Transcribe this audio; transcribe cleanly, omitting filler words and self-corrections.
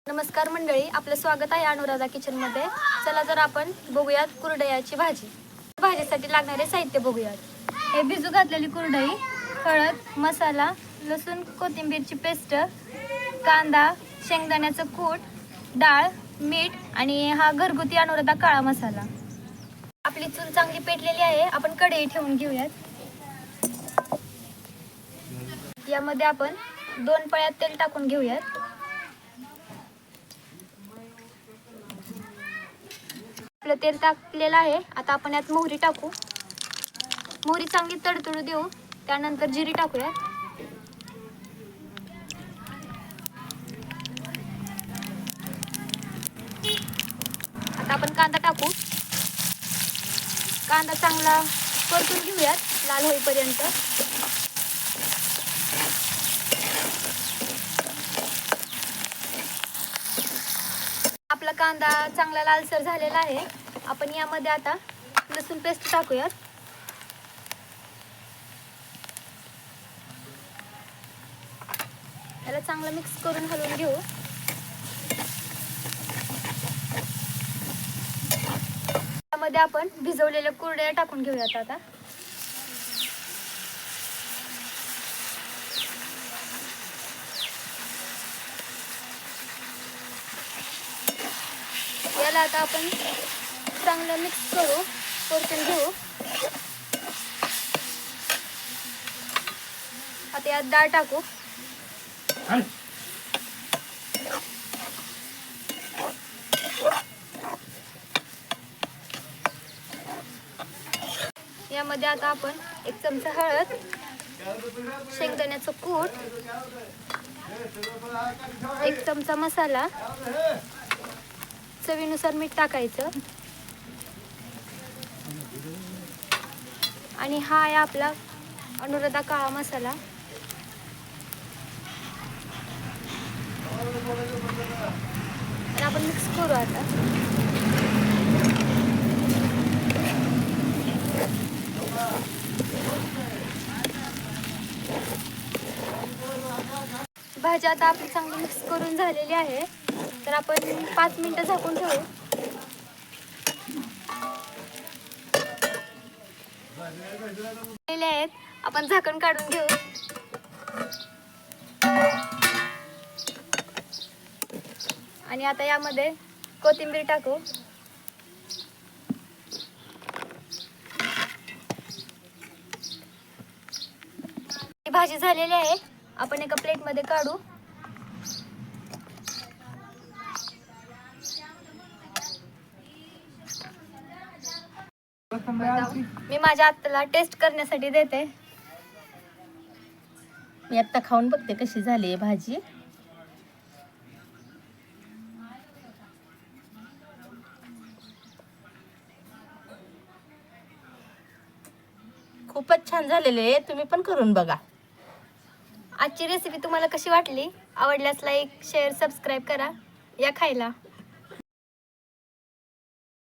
नमस्कार मंडळी, आपलं स्वागत आहे अनुराधा किचनमध्ये. चला तर आपण बघूयात कुरडयाची भाजी. भाजीसाठी लागणारे साहित्य बघूयात. हे भिजू घातलेली कुरडई, हळद, मसाला, लसूण कोथिंबीरची पेस्ट, कांदा, शेंगदाण्याचं कूट, डाळ, मीठ आणि हा घरगुती अनुराधा काळा मसाला. आपली चूल चांगली पेटलेली आहे. आपण कढई ठेवून घेऊयात. यामध्ये आपण 2 पळ्यात तेल टाकून घेऊयात. आपलं तेल टाकलेलं आहे. आता आपण यात मोहरी टाकू. मोहरी चांगली तडतडू देऊ. त्यानंतर जिरी टाकूया. आता आपण कांदा टाकू. कांदा चांगला परतून घेऊयात लाल होईपर्यंत. आपला कांदा चांगला लालसर झालेला आहे. आपण यामध्ये आता लसूण पेस्ट टाकूयात. याला चांगलं मिक्स करून हलवून घेऊ. यामध्ये आपण भिजवलेल्या कुरडया टाकून घेऊयात. आता याला आता आपण चांगलं मिक्स करू, परतून घेऊ. आता यात डाळ टाकू. यामध्ये आता आपण 1 चमचा हळद, शेंगदाण्याचं कूट, 1 चमचा मसाला, चवीनुसार मीठ टाकायचं. आणि हा आहे आपला अनुराधा काळा मसाला. आणि आपण मिक्स करू आता. भाजी आता आपली चांगली मिक्स करून झालेली आहे. तर आपण 5 मिनिटं झाकून ठेवू. आहेत, आपण झाकण काढून घेऊ. आणि आता यामध्ये कोथिंबीर टाकू. ही भाजी झालेली आहे. आपण एका प्लेटमध्ये काढू. मी माझ्या आत्याला टेस्ट करण्यासाठी देते. मी आता खाऊन बघते कशी झाली आहे भाजी. खूपच छान झालेली आहे. तुम्ही पण करून बघा. आजची रेसिपी तुम्हाला कशी वाटली? आवडल्यास लाईक, शेअर, सबस्क्राईब करा. या खायला.